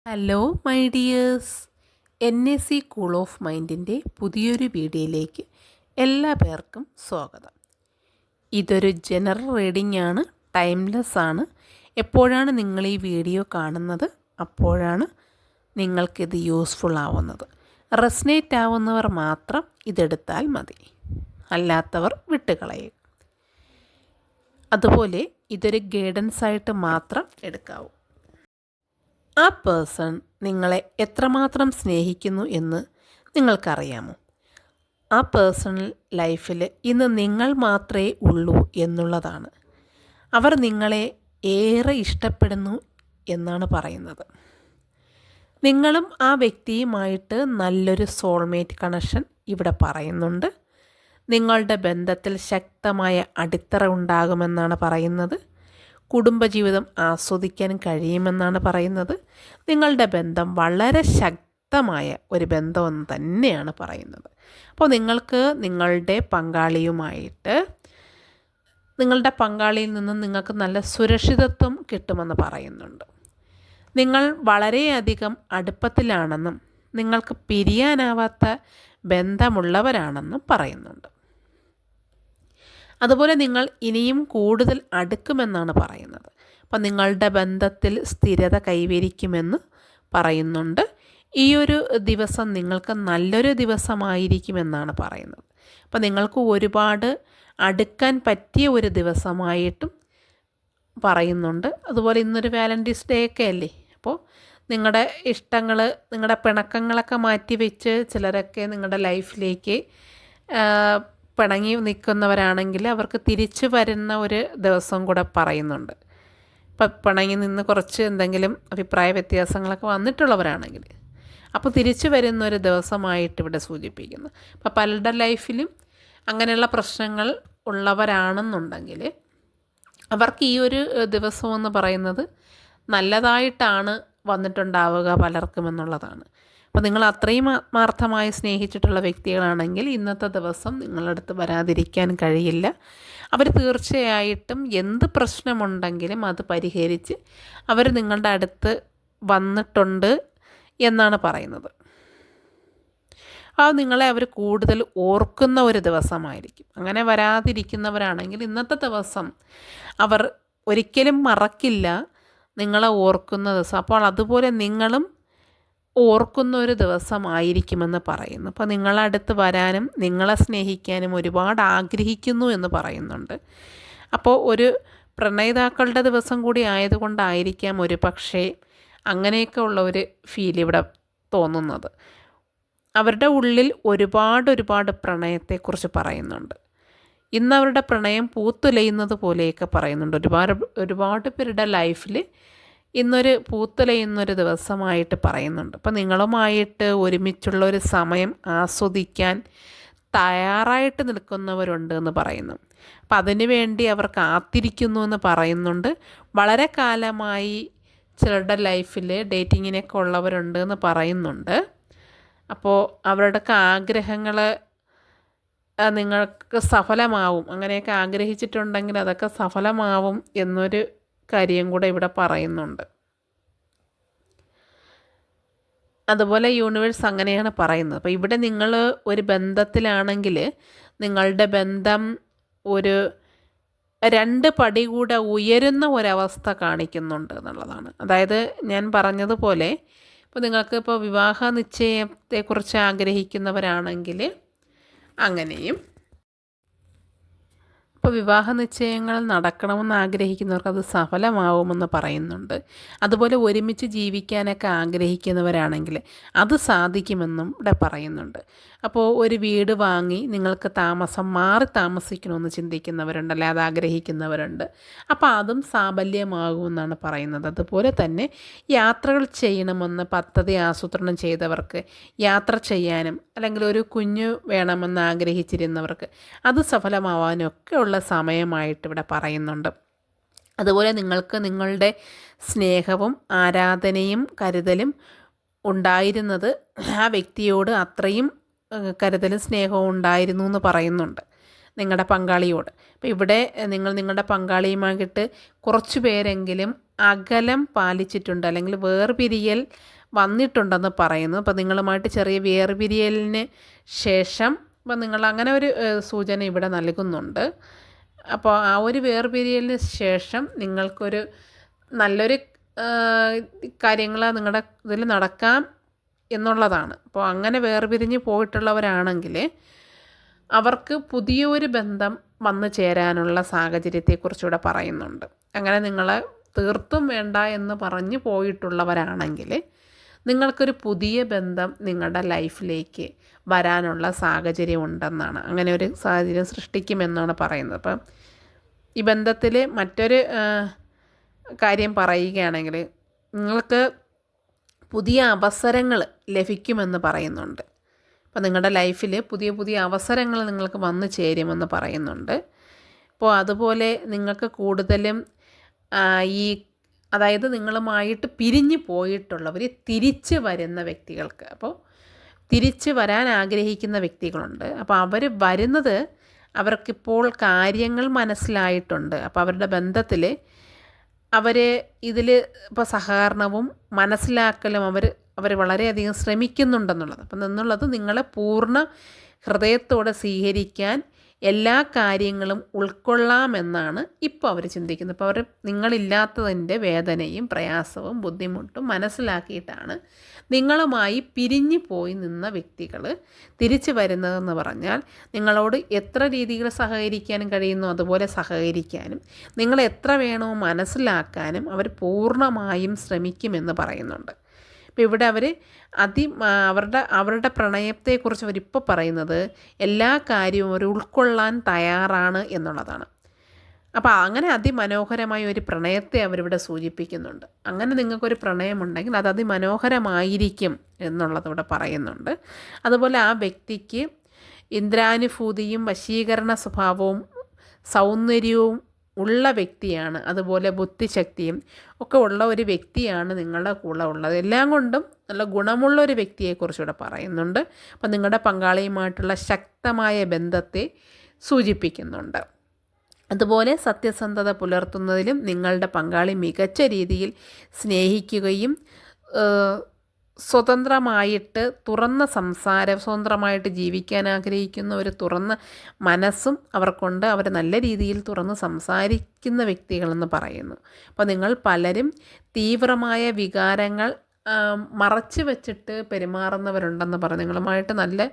Hello my dears, NAC cool of മൈൻഡിൻ്റെ പുതിയൊരു വീഡിയോയിലേക്ക് എല്ലാ പേർക്കും സ്വാഗതം. ഇതൊരു ജനറൽ റീഡിംഗ് ആണ്, ടൈംലെസ് ആണ്. എപ്പോഴാണ് നിങ്ങൾ ഈ വീഡിയോ കാണുന്നത് അപ്പോഴാണ് നിങ്ങൾക്കിത് യൂസ്ഫുൾ ആവുന്നത്. റെസനേറ്റ് ആവുന്നവർ മാത്രം ഇതെടുത്താൽ മതി, അല്ലാത്തവർ വിട്ടുകളയുക. അതുപോലെ ഇതൊരു ഗൈഡൻസ് ആയിട്ട് മാത്രം എടുക്കാവൂ. ആ പേഴ്സൺ നിങ്ങളെ എത്രമാത്രം സ്നേഹിക്കുന്നു എന്ന് നിങ്ങൾക്കറിയാമോ? ആ പേഴ്സണൽ ലൈഫിൽ ഇന്ന് നിങ്ങൾ മാത്രമേ ഉള്ളൂ എന്നുള്ളതാണ്. അവർ നിങ്ങളെ ഏറെ ഇഷ്ടപ്പെടുന്നു എന്നാണ് പറയുന്നത്. നിങ്ങളും ആ വ്യക്തിയുമായിട്ട് നല്ലൊരു സോൾമേറ്റ് കണക്ഷൻ ഇവിടെ പറയുന്നുണ്ട്. നിങ്ങളുടെ ബന്ധത്തിൽ ശക്തമായ അടിത്തറ ഉണ്ടാകുമെന്നാണ് പറയുന്നത്. കുടുംബജീവിതം ആസ്വദിക്കാൻ കഴിയുമെന്നാണ് പറയുന്നത്. നിങ്ങളുടെ ബന്ധം വളരെ ശക്തമായ ഒരു ബന്ധമെന്ന് തന്നെയാണ് പറയുന്നത്. അപ്പോൾ നിങ്ങൾക്ക് നിങ്ങളുടെ പങ്കാളിയിൽ നിന്നും നിങ്ങൾക്ക് നല്ല സുരക്ഷിതത്വം കിട്ടുമെന്ന് പറയുന്നുണ്ട്. നിങ്ങൾ വളരെയധികം അടുപ്പത്തിലാണെന്നും നിങ്ങൾക്ക് പിരിയാനാവാത്ത ബന്ധമുള്ളവരാണെന്നും പറയുന്നുണ്ട്. അതുപോലെ നിങ്ങൾ ഇനിയും കൂടുതൽ അടുക്കുമെന്നാണ് പറയുന്നത്. അപ്പം നിങ്ങളുടെ ബന്ധത്തിൽ സ്ഥിരത കൈവരിക്കുമെന്ന് പറയുന്നുണ്ട്. ഈ ഒരു ദിവസം നിങ്ങൾക്ക് നല്ലൊരു ദിവസമായിരിക്കുമെന്നാണ് പറയുന്നത്. അപ്പം നിങ്ങൾക്ക് ഒരുപാട് അടുക്കാൻ പറ്റിയ ഒരു ദിവസമായിട്ടും പറയുന്നുണ്ട്. അതുപോലെ ഇന്നൊരു വാലൻറ്റൈൻസ് ഡേ ഒക്കെ അല്ലേ, അപ്പോൾ നിങ്ങളുടെ ഇഷ്ടങ്ങൾ, നിങ്ങളുടെ പിണക്കങ്ങളൊക്കെ മാറ്റി വെച്ച് ചിലരൊക്കെ നിങ്ങളുടെ ലൈഫിലേക്ക് പിണങ്ങി നിൽക്കുന്നവരാണെങ്കിൽ അവർക്ക് തിരിച്ചു വരുന്ന ഒരു ദിവസം കൂടെ പറയുന്നുണ്ട്. ഇപ്പം പിണങ്ങി നിന്ന് കുറച്ച് എന്തെങ്കിലും അഭിപ്രായ വ്യത്യാസങ്ങളൊക്കെ വന്നിട്ടുള്ളവരാണെങ്കിൽ അപ്പോൾ തിരിച്ചു വരുന്ന ഒരു ദിവസമായിട്ട് ഇവിടെ സൂചിപ്പിക്കുന്നു. അപ്പോൾ പലരുടെ ലൈഫിലും അങ്ങനെയുള്ള പ്രശ്നങ്ങൾ ഉള്ളവരാണെന്നുണ്ടെങ്കിൽ അവർക്ക് ഈ ഒരു ദിവസമെന്ന് പറയുന്നത് നല്ലതായിട്ടാണ് വന്നിട്ടുണ്ടാവുക പലർക്കും എന്നുള്ളതാണ്. അപ്പോൾ നിങ്ങൾ അത്രയും ആത്മാർത്ഥമായി സ്നേഹിച്ചിട്ടുള്ള വ്യക്തികളാണെങ്കിൽ ഇന്നത്തെ ദിവസം നിങ്ങളുടെ അടുത്ത് വരാതിരിക്കാൻ കഴിയില്ല. അവർ തീർച്ചയായിട്ടും എന്ത് പ്രശ്നമുണ്ടെങ്കിലും അത് പരിഹരിച്ച് അവർ നിങ്ങളുടെ അടുത്ത് വന്നിട്ടുണ്ട് എന്നാണ് പറയുന്നത്. നിങ്ങളെ അവർ കൂടുതൽ ഓർക്കുന്ന ഒരു ദിവസമായിരിക്കും. അങ്ങനെ വരാതിരിക്കുന്നവരാണെങ്കിൽ ഇന്നത്തെ ദിവസം അവർ ഒരിക്കലും മറക്കില്ല നിങ്ങളെ ഓർക്കുന്ന ദിവസം. അപ്പോൾ അതുപോലെ നിങ്ങളും ഓർക്കുന്ന ഒരു ദിവസമായിരിക്കുമെന്ന് പറയുന്നു. അപ്പോൾ നിങ്ങളെ അടുത്ത് വരാനും നിങ്ങളെ സ്നേഹിക്കാനും ഒരുപാട് ആഗ്രഹിക്കുന്നു എന്ന് പറയുന്നുണ്ട്. അപ്പോൾ ഒരു പ്രണയിതാക്കളുടെ ദിവസം കൂടി ആയതുകൊണ്ടായിരിക്കാം ഒരു പക്ഷേ അങ്ങനെയൊക്കെ ഉള്ള ഒരു ഫീൽ ഇവിടെ തോന്നുന്നത്. അവരുടെ ഉള്ളിൽ ഒരുപാട് പ്രണയത്തെക്കുറിച്ച് പറയുന്നുണ്ട്. ഇന്ന് അവരുടെ പ്രണയം പൂത്തുലയുന്നത് പോലെയൊക്കെ പറയുന്നുണ്ട്. ഒരുപാട് പേരുടെ ലൈഫിൽ ഇന്നൊരു പൂത്തുലയുന്നൊരു ദിവസമായിട്ട് പറയുന്നുണ്ട്. അപ്പം നിങ്ങളുമായിട്ട് ഒരുമിച്ചുള്ളൊരു സമയം ആസ്വദിക്കാൻ തയ്യാറായിട്ട് നിൽക്കുന്നവരുണ്ട് എന്ന് പറയുന്നു. അപ്പം അതിനു വേണ്ടി അവർ കാത്തിരിക്കുന്നു എന്ന് പറയുന്നുണ്ട്. വളരെ കാലമായി ചിലരുടെ ലൈഫിൽ ഡേറ്റിങ്ങിനൊക്കെ ഉള്ളവരുണ്ട് എന്ന് പറയുന്നുണ്ട്. അപ്പോൾ അവരുടെയൊക്കെ ആഗ്രഹങ്ങൾ നിങ്ങൾക്ക് സഫലമാവും. അങ്ങനെയൊക്കെ ആഗ്രഹിച്ചിട്ടുണ്ടെങ്കിൽ അതൊക്കെ സഫലമാവും എന്നൊരു കാര്യം കൂടെ ഇവിടെ പറയുന്നുണ്ട്. അതുപോലെ യൂണിവേഴ്സ് അങ്ങനെയാണ് പറയുന്നത്. അപ്പോൾ ഇവിടെ നിങ്ങൾ ഒരു ബന്ധത്തിലാണെങ്കിൽ നിങ്ങളുടെ ബന്ധം ഒരു 2 പടി കൂടെ ഉയരുന്ന ഒരവസ്ഥ കാണിക്കുന്നുണ്ട് എന്നുള്ളതാണ്. അതായത് ഞാൻ പറഞ്ഞതുപോലെ ഇപ്പോൾ നിങ്ങൾക്ക് ഇപ്പോൾ വിവാഹ നിശ്ചയത്തെക്കുറിച്ച് ആഗ്രഹിക്കുന്നവരാണെങ്കിൽ അങ്ങനെയും, ഇപ്പോൾ വിവാഹ നിശ്ചയങ്ങൾ നടക്കണമെന്ന് ആഗ്രഹിക്കുന്നവർക്ക് അത് സഫലമാവുമെന്ന് പറയുന്നുണ്ട്. അതുപോലെ ഒരുമിച്ച് ജീവിക്കാനൊക്കെ ആഗ്രഹിക്കുന്നവരാണെങ്കിൽ അത് സാധിക്കുമെന്നും ഇവിടെ പറയുന്നുണ്ട്. അപ്പോൾ ഒരു വീട് വാങ്ങി നിങ്ങൾക്ക് മാറി താമസിക്കണമെന്ന് ചിന്തിക്കുന്നവരുണ്ട്, അല്ലെ അത് ആഗ്രഹിക്കുന്നവരുണ്ട്. അപ്പോൾ അതും സാഫല്യമാകുമെന്നാണ് പറയുന്നത്. അതുപോലെ തന്നെ യാത്രകൾ ചെയ്യണമെന്ന് പദ്ധതി ആസൂത്രണം ചെയ്തവർക്ക് യാത്ര ചെയ്യാനും, അല്ലെങ്കിൽ ഒരു കുഞ്ഞ് വേണമെന്ന് ആഗ്രഹിച്ചിരുന്നവർക്ക് അത് സഫലമാവാനും ഒക്കെ ഉള്ള സമയമായിട്ട് ഇവിടെ പറയുന്നുണ്ട്. അതുപോലെ നിങ്ങൾക്ക് നിങ്ങളുടെ സ്നേഹവും ആരാധനയും കരുതലും ഉണ്ടായിരുന്നത് ആ വ്യക്തിയോട് അത്രയും കരുതലും സ്നേഹവും ഉണ്ടായിരുന്നു എന്ന് പറയുന്നുണ്ട് നിങ്ങളുടെ പങ്കാളിയോട്. അപ്പോൾ ഇവിടെ നിങ്ങൾ നിങ്ങളുടെ പങ്കാളിയുമായിട്ട് കുറച്ച് പേരെങ്കിലും അകലം പാലിച്ചിട്ടുണ്ട്, അല്ലെങ്കിൽ വേർപിരിയൽ വന്നിട്ടുണ്ടെന്ന് പറയുന്നു. അപ്പോൾ നിങ്ങളുമായിട്ട് ചെറിയ വേർപിരിയലിന് ശേഷം അപ്പോൾ നിങ്ങൾ അങ്ങനെ ഒരു സൂചന ഇവിടെ നൽകുന്നുണ്ട്. അപ്പോൾ ആ ഒരു വേർപിരിയലിന് ശേഷം നിങ്ങൾക്കൊരു നല്ലൊരു കാര്യങ്ങൾ നിങ്ങളുടെ ഇതിൽ നടക്കാം എന്നുള്ളതാണ്. അപ്പോൾ അങ്ങനെ വേർപിരിഞ്ഞ് പോയിട്ടുള്ളവരാണെങ്കിൽ അവർക്ക് പുതിയൊരു ബന്ധം വന്നു ചേരാനുള്ള സാഹചര്യത്തെക്കുറിച്ചിവിടെ പറയുന്നുണ്ട്. അങ്ങനെ നിങ്ങളെ തീർത്തും വേണ്ട എന്ന് പറഞ്ഞ് പോയിട്ടുള്ളവരാണെങ്കിൽ നിങ്ങൾക്കൊരു പുതിയ ബന്ധം നിങ്ങളുടെ ലൈഫിലേക്ക് വരാനുള്ള സാഹചര്യം ഉണ്ടെന്നാണ്, അങ്ങനെ ഒരു സാഹചര്യം സൃഷ്ടിക്കുമെന്നാണ് പറയുന്നത്. അപ്പം ഈ ബന്ധത്തിൽ മറ്റൊരു കാര്യം പറയുകയാണെങ്കിൽ നിങ്ങൾക്ക് പുതിയ അവസരങ്ങൾ ലഭിക്കുമെന്ന് പറയുന്നുണ്ട്. അപ്പോൾ നിങ്ങളുടെ ലൈഫിൽ പുതിയ പുതിയ അവസരങ്ങൾ നിങ്ങൾക്ക് വന്നു ചേരുമെന്ന് പറയുന്നുണ്ട്. അപ്പോൾ അതുപോലെ നിങ്ങൾക്ക് കൂടുതലും ഈ അതായത് നിങ്ങളുമായിട്ട് പിരിഞ്ഞു പോയിട്ടുള്ളവർ തിരിച്ച് വരുന്ന വ്യക്തികൾക്ക്, അപ്പോൾ തിരിച്ച് വരാൻ ആഗ്രഹിക്കുന്ന വ്യക്തികളുണ്ട്. അപ്പോൾ അവർ വരുന്നത് അവർക്കിപ്പോൾ കാര്യങ്ങൾ മനസ്സിലായിട്ടുണ്ട്. അപ്പോൾ അവരുടെ ബന്ധത്തിൽ അവർ ഇതിൽ ഇപ്പോൾ സഹകരണവും മനസ്സിലാക്കലും അവർ വളരെയധികം ശ്രമിക്കുന്നുണ്ടെന്നുള്ളത്. അപ്പം എന്നുള്ളത് നിങ്ങളെ പൂർണ്ണ ഹൃദയത്തോടെ സ്വീകരിക്കാൻ എല്ലാ കാര്യങ്ങളും ഉൾക്കൊള്ളാമെന്നാണ് ഇപ്പോൾ അവർ ചിന്തിക്കുന്നത്. അപ്പോൾ അവർ നിങ്ങളില്ലാത്തതിൻ്റെ വേദനയും പ്രയാസവും ബുദ്ധിമുട്ടും മനസ്സിലാക്കിയിട്ടാണ് നിങ്ങളുമായി പിരിഞ്ഞു പോയി നിന്ന വ്യക്തികൾ തിരിച്ചു വരുന്നതെന്ന് പറഞ്ഞാൽ നിങ്ങളോട് എത്ര രീതിയിൽ സഹകരിക്കാനും കഴിയുന്നു അതുപോലെ സഹകരിക്കാനും നിങ്ങൾ എത്ര വേണോ മനസ്സിലാക്കാനും അവർ പൂർണ്ണമായും ശ്രമിക്കുമെന്ന് പറയുന്നുണ്ട്. അപ്പോൾ ഇവിടെ അവർ അവരുടെ പ്രണയത്തെക്കുറിച്ച് അവരിപ്പോൾ പറയുന്നത് എല്ലാ കാര്യവും അവർ ഉൾക്കൊള്ളാൻ തയ്യാറാണ് എന്നുള്ളതാണ്. അപ്പോൾ അങ്ങനെ അതിമനോഹരമായ ഒരു പ്രണയത്തെ അവരിവിടെ സൂചിപ്പിക്കുന്നുണ്ട്. അങ്ങനെ നിങ്ങൾക്കൊരു പ്രണയമുണ്ടെങ്കിൽ അത് അതിമനോഹരമായിരിക്കും എന്നുള്ളത് ഇവിടെ പറയുന്നുണ്ട്. അതുപോലെ ആ വ്യക്തിക്ക് ഇന്ദ്രാനുഭൂതിയും വശീകരണ സ്വഭാവവും സൗന്ദര്യവും ഉള്ള വ്യക്തിയാണ്, അതുപോലെ ബുദ്ധിശക്തിയും ഒക്കെ ഉള്ള ഒരു വ്യക്തിയാണ് നിങ്ങളുടെ കൂടെ ഉള്ളത്. എല്ലാം കൊണ്ടും നല്ല ഗുണമുള്ള ഒരു വ്യക്തിയെക്കുറിച്ചിവിടെ പറയുന്നുണ്ട്. അപ്പം നിങ്ങളുടെ പങ്കാളിയുമായിട്ടുള്ള ശക്തമായ ബന്ധത്തെ സൂചിപ്പിക്കുന്നുണ്ട്. അതുപോലെ സത്യസന്ധത പുലർത്തുന്നതിലും നിങ്ങളുടെ പങ്കാളി മികച്ച രീതിയിൽ സ്നേഹിക്കുകയും സ്വതന്ത്രമായിട്ട് തുറന്ന സ്വതന്ത്രമായിട്ട് ജീവിക്കാൻ ആഗ്രഹിക്കുന്ന ഒരു തുറന്ന മനസ്സും അവർക്കുണ്ട്. അവർ നല്ല രീതിയിൽ തുറന്ന് സംസാരിക്കുന്ന വ്യക്തികളെന്ന് പറയുന്നു. അപ്പോൾ നിങ്ങൾ പലരും തീവ്രമായ വികാരങ്ങൾ മറച്ചു വെച്ചിട്ട് പെരുമാറുന്നവരുണ്ടെന്ന് പറഞ്ഞു. നിങ്ങളുമായിട്ട് നല്ല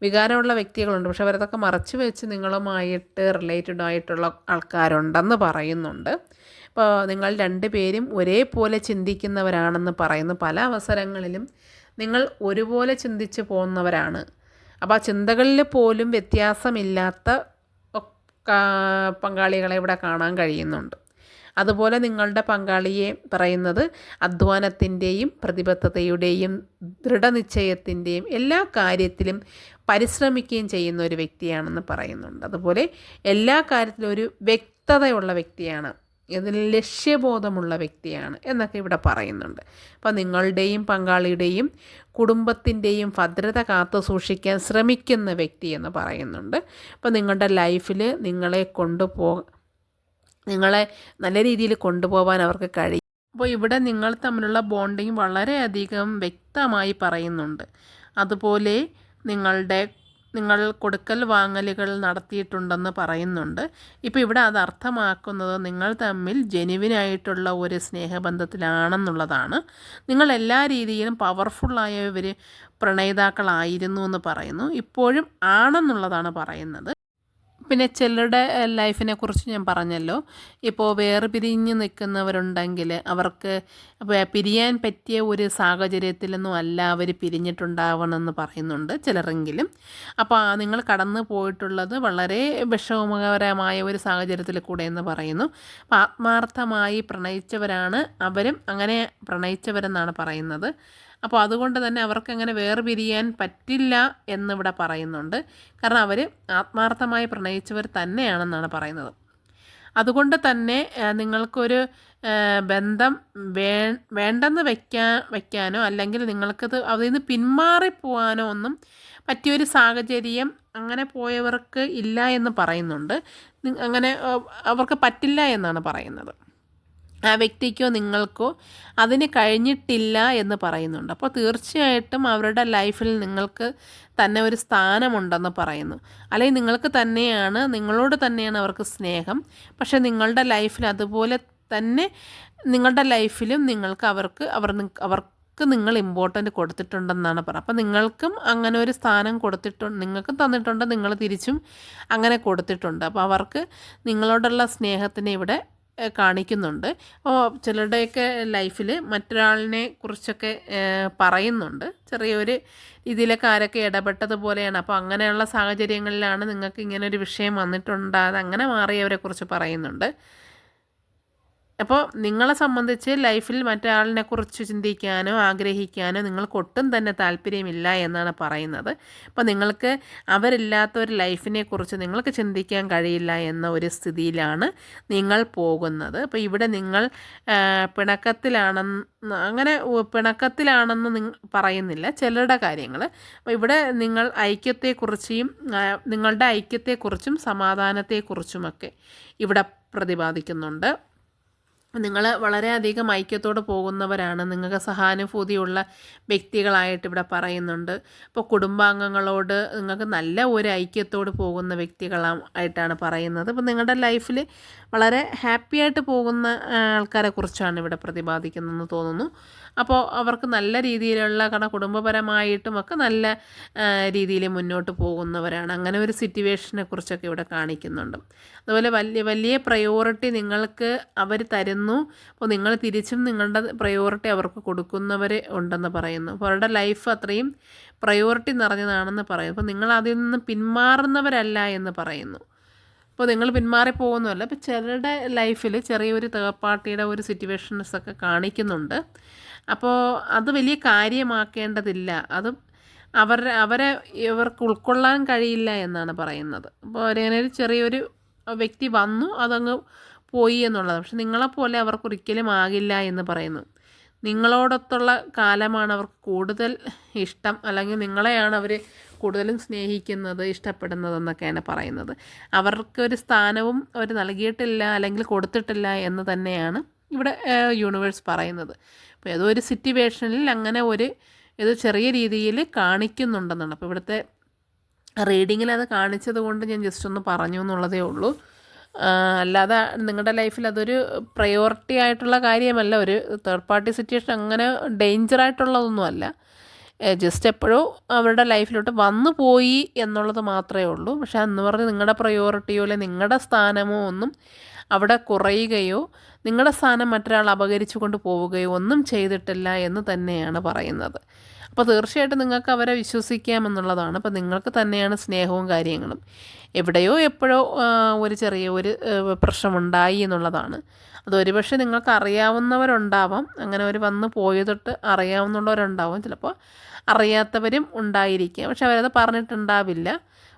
വികാരമുള്ള വ്യക്തികളുണ്ട്, പക്ഷെ അവരതൊക്കെ മറച്ചു വെച്ച് നിങ്ങളുമായിട്ട് റിലേറ്റഡ് ആയിട്ടുള്ള ആൾക്കാരുണ്ടെന്ന് പറയുന്നുണ്ട്. അപ്പോൾ നിങ്ങൾ രണ്ടുപേരും ഒരേപോലെ ചിന്തിക്കുന്നവരാണെന്ന് പറയുന്നു. പല അവസരങ്ങളിലും നിങ്ങൾ ഒരുപോലെ ചിന്തിച്ച് പോകുന്നവരാണ്. അപ്പോൾ ആ ചിന്തകളിൽ പോലും വ്യത്യാസമില്ലാത്ത പങ്കാളികളെ ഇവിടെ കാണാൻ കഴിയുന്നുണ്ട്. അതുപോലെ നിങ്ങളുടെ പങ്കാളിയെ പറയുന്നത് അധ്വാനത്തിൻ്റെയും പ്രതിബദ്ധതയുടെയും ദൃഢനിശ്ചയത്തിൻ്റെയും എല്ലാ കാര്യത്തിലും പരിശ്രമിക്കുകയും ചെയ്യുന്ന ഒരു വ്യക്തിയാണെന്ന് പറയുന്നുണ്ട്. അതുപോലെ എല്ലാ കാര്യത്തിലും ഒരു വ്യക്തതയുള്ള വ്യക്തിയാണ്, ഇതിൽ ലക്ഷ്യബോധമുള്ള വ്യക്തിയാണ് എന്നൊക്കെ ഇവിടെ പറയുന്നുണ്ട്. അപ്പോൾ നിങ്ങളുടെയും പങ്കാളിയുടെയും കുടുംബത്തിൻ്റെയും ഭദ്രത കാത്തു സൂക്ഷിക്കാൻ ശ്രമിക്കുന്ന വ്യക്തി എന്ന് പറയുന്നുണ്ട്. അപ്പോൾ നിങ്ങളുടെ ലൈഫിൽ നിങ്ങളെ നല്ല രീതിയിൽ കൊണ്ടുപോകാൻ അവർക്ക് കഴിയും. അപ്പോൾ ഇവിടെ നിങ്ങൾ തമ്മിലുള്ള ബോണ്ടിങ് വളരെയധികം വ്യക്തമായി പറയുന്നുണ്ട്. അതുപോലെ നിങ്ങൾ കൊടുക്കൽ വാങ്ങലുകൾ നടത്തിയിട്ടുണ്ടെന്ന് പറയുന്നുണ്ട്. ഇപ്പോൾ ഇവിടെ അത് അർത്ഥമാക്കുന്നത് നിങ്ങൾ തമ്മിൽ ജെനുവിനായിട്ടുള്ള ഒരു സ്നേഹബന്ധത്തിലാണെന്നുള്ളതാണ്. നിങ്ങൾ എല്ലാ രീതിയിലും പവർഫുള്ളായ ഒരു പ്രണയിതാക്കളായിരുന്നു എന്ന് പറയുന്നു, ഇപ്പോഴും ആണെന്നുള്ളതാണ് പറയുന്നത്. പിന്നെ ചിലരുടെ ലൈഫിനെ കുറിച്ച് ഞാൻ പറഞ്ഞല്ലോ, ഇപ്പോൾ വേർപിരിഞ്ഞ് നിൽക്കുന്നവരുണ്ടെങ്കിൽ അവർക്ക് പിരിയാൻ പറ്റിയ ഒരു സാഹചര്യത്തിലൊന്നും അല്ല അവർ പിരിഞ്ഞിട്ടുണ്ടാവണമെന്ന് പറയുന്നുണ്ട് ചിലരെങ്കിലും. അപ്പോൾ നിങ്ങൾ കടന്നു പോയിട്ടുള്ളത് വളരെ വിഷമകരമായ ഒരു സാഹചര്യത്തിൽ കൂടെ എന്ന് പറയുന്നു. അപ്പോൾ ആത്മാർത്ഥമായി പ്രണയിച്ചവരാണ് അവരും, അങ്ങനെ പ്രണയിച്ചവരെന്നാണ് പറയുന്നത്. അപ്പോൾ അതുകൊണ്ട് തന്നെ അവർക്കങ്ങനെ വേർപിരിയാൻ പറ്റില്ല എന്നിവിടെ പറയുന്നുണ്ട്. കാരണം അവർ ആത്മാർത്ഥമായി പ്രണയിച്ചവർ തന്നെയാണെന്നാണ് പറയുന്നത്. അതുകൊണ്ട് തന്നെ നിങ്ങൾക്കൊരു ബന്ധം വേണ്ടെന്ന് വയ്ക്കാനോ അല്ലെങ്കിൽ നിങ്ങൾക്കത് അതിൽ നിന്ന് പിന്മാറിപ്പോവാനോ ഒന്നും പറ്റിയൊരു സാഹചര്യം അങ്ങനെ പോയവർക്ക് ഇല്ല എന്ന് പറയുന്നുണ്ട്. അങ്ങനെ അവർക്ക് പറ്റില്ല എന്നാണ് പറയുന്നത്. ആ വ്യക്തിക്കോ നിങ്ങൾക്കോ അതിന് കഴിഞ്ഞിട്ടില്ല എന്ന് പറയുന്നുണ്ട്. അപ്പോൾ തീർച്ചയായിട്ടും അവരുടെ ലൈഫിൽ നിങ്ങൾക്ക് തന്നെ ഒരു സ്ഥാനമുണ്ടെന്ന് പറയുന്നു. അല്ലെങ്കിൽ നിങ്ങൾക്ക് തന്നെയാണ്, നിങ്ങളോട് തന്നെയാണ് അവർക്ക് സ്നേഹം. പക്ഷേ നിങ്ങളുടെ ലൈഫിൽ അതുപോലെ തന്നെ നിങ്ങളുടെ ലൈഫിലും നിങ്ങൾക്ക് അവർക്ക് നിങ്ങൾ ഇമ്പോർട്ടൻ്റ് കൊടുത്തിട്ടുണ്ടെന്നാണ് പറയുന്നത്. അപ്പോൾ നിങ്ങൾക്കും അങ്ങനെ ഒരു സ്ഥാനം കൊടുത്തിട്ടുണ്ട്, നിങ്ങൾക്കും തന്നിട്ടുണ്ട്, നിങ്ങൾ തിരിച്ചും അങ്ങനെ കൊടുത്തിട്ടുണ്ട്. അപ്പോൾ അവർക്ക് നിങ്ങളോടുള്ള സ്നേഹത്തിനെ ഇവിടെ കാണിക്കുന്നുണ്ട്. അപ്പോൾ ചിലരുടെയൊക്കെ ലൈഫിൽ മറ്റൊരാളിനെ കുറിച്ചൊക്കെ പറയുന്നുണ്ട്, ചെറിയൊരു ഇതിലൊക്കെ ആരൊക്കെ ഇടപെട്ടതുപോലെയാണ്. അപ്പോൾ അങ്ങനെയുള്ള സാഹചര്യങ്ങളിലാണ് നിങ്ങൾക്ക് ഇങ്ങനൊരു വിഷയം വന്നിട്ടുണ്ട്, അതങ്ങനെ മാറിയവരെക്കുറിച്ച് പറയുന്നുണ്ട്. അപ്പോൾ നിങ്ങളെ സംബന്ധിച്ച് ലൈഫിൽ മറ്റൊരാളിനെക്കുറിച്ച് ചിന്തിക്കാനോ ആഗ്രഹിക്കാനോ നിങ്ങൾക്ക് ഒട്ടും തന്നെ താല്പര്യമില്ല എന്നാണ് പറയുന്നത്. അപ്പോൾ നിങ്ങൾക്ക് അവരില്ലാത്ത ഒരു ലൈഫിനെക്കുറിച്ച് നിങ്ങൾക്ക് ചിന്തിക്കാൻ കഴിയില്ല എന്ന ഒരു സ്ഥിതിയിലാണ് നിങ്ങൾ പോകുന്നത്. അപ്പോൾ ഇവിടെ നിങ്ങൾ പിണക്കത്തിലാണെന്ന് പറയുന്നില്ല, ചിലരുടെ കാര്യങ്ങൾ. അപ്പോൾ ഇവിടെ നിങ്ങൾ നിങ്ങളുടെ ഐക്യത്തെക്കുറിച്ചും സമാധാനത്തെക്കുറിച്ചുമൊക്കെ ഇവിടെ പ്രതിപാദിക്കുന്നുണ്ട്. നിങ്ങൾ വളരെയധികം ഐക്യത്തോടെ പോകുന്നവരാണ്, നിങ്ങൾക്ക് സഹാനുഭൂതിയുള്ള വ്യക്തികളായിട്ട് ഇവിടെ പറയുന്നുണ്ട്. ഇപ്പോൾ കുടുംബാംഗങ്ങളോട് നിങ്ങൾക്ക് നല്ല ഒരു ഐക്യത്തോട് പോകുന്ന വ്യക്തികളായിട്ടാണ് പറയുന്നത്. ഇപ്പോൾ നിങ്ങളുടെ ലൈഫിൽ വളരെ ഹാപ്പി ആയിട്ട് പോകുന്ന ആൾക്കാരെ കുറിച്ചാണ് ഇവിടെ പ്രതിപാദിക്കുന്നതെന്ന് തോന്നുന്നു. അപ്പോൾ അവർക്ക് നല്ല രീതിയിലുള്ള കുടുംബപരമായിട്ടുമൊക്കെ നല്ല രീതിയിൽ മുന്നോട്ട് പോകുന്നവരാണ്. അങ്ങനെ ഒരു സിറ്റുവേഷനെ കുറിച്ചൊക്കെ ഇവിടെ കാണിക്കുന്നുണ്ട്. അതുപോലെ വലിയ പ്രയോറിറ്റി നിങ്ങൾക്ക് അവർ തരുന്നു. അപ്പോൾ നിങ്ങൾ തിരിച്ചും നിങ്ങളുടെ പ്രയോറിറ്റി അവർക്ക് കൊടുക്കുന്നവർ ഉണ്ടെന്ന് പറയുന്നു. അപ്പോൾ അവരുടെ ലൈഫ് അത്രയും പ്രയോറിറ്റി നിറഞ്ഞതാണെന്ന് പറയുന്നു. അപ്പോൾ നിങ്ങൾ അതിൽ നിന്ന് പിന്മാറുന്നവരല്ല എന്ന് പറയുന്നു. അപ്പോൾ നിങ്ങൾ പിന്മാറിപ്പോകുന്നതല്ല. ഇപ്പോൾ ചിലരുടെ ലൈഫിൽ ചെറിയൊരു തേർഡ് പാർട്ടിയുടെ ഒരു സിറ്റുവേഷൻസൊക്കെ കാണിക്കുന്നുണ്ട്. അപ്പോൾ അത് വലിയ കാര്യമാക്കേണ്ടതില്ല, അത് അവരെ ഇവർക്ക് ഉൾക്കൊള്ളാൻ കഴിയില്ല എന്നാണ് പറയുന്നത്. അപ്പോൾ അങ്ങനെ ഒരു ചെറിയൊരു വ്യക്തി വന്നു, അതങ്ങ് പോയി എന്നുള്ളത്. പക്ഷെ നിങ്ങളെപ്പോലെ അവർക്ക് ഒരിക്കലും ആകില്ല എന്ന് പറയുന്നു. നിങ്ങളോടൊത്തുള്ള കാലമാണ് അവർക്ക് കൂടുതൽ ഇഷ്ടം, അല്ലെങ്കിൽ നിങ്ങളെയാണ് അവർ കൂടുതലും സ്നേഹിക്കുന്നത്, ഇഷ്ടപ്പെടുന്നതെന്നൊക്കെയാണ് പറയുന്നത്. അവർക്കൊരു സ്ഥാനവും അവർ നൽകിയിട്ടില്ല അല്ലെങ്കിൽ കൊടുത്തിട്ടില്ല എന്ന് തന്നെയാണ് ഇവിടെ യൂണിവേഴ്സ് പറയുന്നത്. അപ്പോൾ ഏതോ ഒരു സിറ്റുവേഷനിൽ അങ്ങനെ ഇത് ചെറിയ രീതിയിൽ കാണിക്കുന്നുണ്ടെന്നാണ്. അപ്പോൾ ഇവിടുത്തെ റീഡിങ്ങിൽ അത് കാണിച്ചത് കൊണ്ട് ഞാൻ ജസ്റ്റ് ഒന്ന് പറഞ്ഞു എന്നുള്ളതേ ഉള്ളൂ. അല്ലാതെ നിങ്ങളുടെ ലൈഫിൽ അതൊരു പ്രയോറിറ്റി ആയിട്ടുള്ള കാര്യമല്ല, ഒരു തേർഡ് പാർട്ടി സിറ്റുവേഷൻ അങ്ങനെ ഡേഞ്ചറായിട്ടുള്ളതൊന്നുമല്ല. ജസ്റ്റ് എപ്പോഴോ അവരുടെ ലൈഫിലോട്ട് വന്നു പോയി എന്നുള്ളത് മാത്രമേ ഉള്ളൂ. പക്ഷെ അന്ന് പറഞ്ഞ് നിങ്ങളുടെ പ്രയോറിറ്റിയോ അല്ലെ നിങ്ങളുടെ സ്ഥാനമോ ഒന്നും അവിടെ കുറയുകയോ നിങ്ങളുടെ സ്ഥാനം മറ്റൊരാൾ അപകരിച്ചു കൊണ്ട് പോവുകയോ ഒന്നും ചെയ്തിട്ടില്ല എന്ന് തന്നെയാണ് പറയുന്നത്. അപ്പോൾ തീർച്ചയായിട്ടും നിങ്ങൾക്ക് അവരെ വിശ്വസിക്കാമെന്നുള്ളതാണ്. അപ്പോൾ നിങ്ങൾക്ക് തന്നെയാണ് സ്നേഹവും കാര്യങ്ങളും. എവിടെയോ എപ്പോഴോ ഒരു ചെറിയ പ്രശ്നമുണ്ടായി എന്നുള്ളതാണ്. അതൊരുപക്ഷെ നിങ്ങൾക്ക് അറിയാവുന്നവരുണ്ടാവാം, അങ്ങനെ ഒരു വന്ന് പോയതൊട്ട് അറിയാവുന്നവരുണ്ടാവും, ചിലപ്പോൾ അറിയാത്തവരും ഉണ്ടായിരിക്കാം. പക്ഷെ അവരത് പറഞ്ഞിട്ടുണ്ടാവില്ല.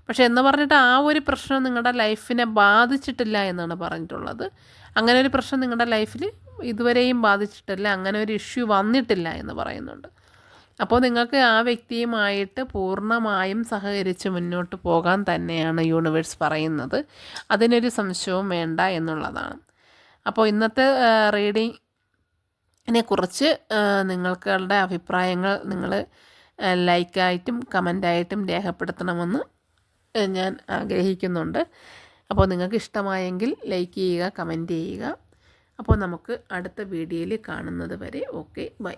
പക്ഷെ എന്ന് പറഞ്ഞിട്ട് ആ ഒരു പ്രശ്നം നിങ്ങളുടെ ലൈഫിനെ ബാധിച്ചിട്ടില്ല എന്നാണ് പറഞ്ഞിട്ടുള്ളത്. അങ്ങനെ ഒരു പ്രശ്നം നിങ്ങളുടെ ലൈഫിൽ ഇതുവരെയും ബാധിച്ചിട്ടില്ല, അങ്ങനെ ഒരു ഇഷ്യൂ വന്നിട്ടില്ല എന്ന് പറയുന്നുണ്ട്. അപ്പോൾ നിങ്ങൾക്ക് ആ വ്യക്തിയുമായിട്ട് പൂർണ്ണമായും സഹകരിച്ച് മുന്നോട്ട് പോകാൻ തന്നെയാണ് യൂണിവേഴ്സ് പറയുന്നത്. അതിനൊരു സംശയവും വേണ്ട എന്നുള്ളതാണ്. അപ്പോൾ ഇന്നത്തെ റീഡിങ്ങിനെ കുറിച്ച് നിങ്ങളുടെ അഭിപ്രായങ്ങൾ നിങ്ങൾ ലൈക്കായിട്ടും കമൻ്റായിട്ടും രേഖപ്പെടുത്തണമെന്ന് ഞാൻ ആഗ്രഹിക്കുന്നുണ്ട്. അപ്പോൾ നിങ്ങൾക്ക് ഇഷ്ടമായെങ്കിൽ ലൈക്ക് ചെയ്യുക, കമൻറ്റ് ചെയ്യുക. അപ്പോൾ നമുക്ക് അടുത്ത വീഡിയോയിൽ കാണുന്നത് വരെ ഓക്കെ, ബൈ.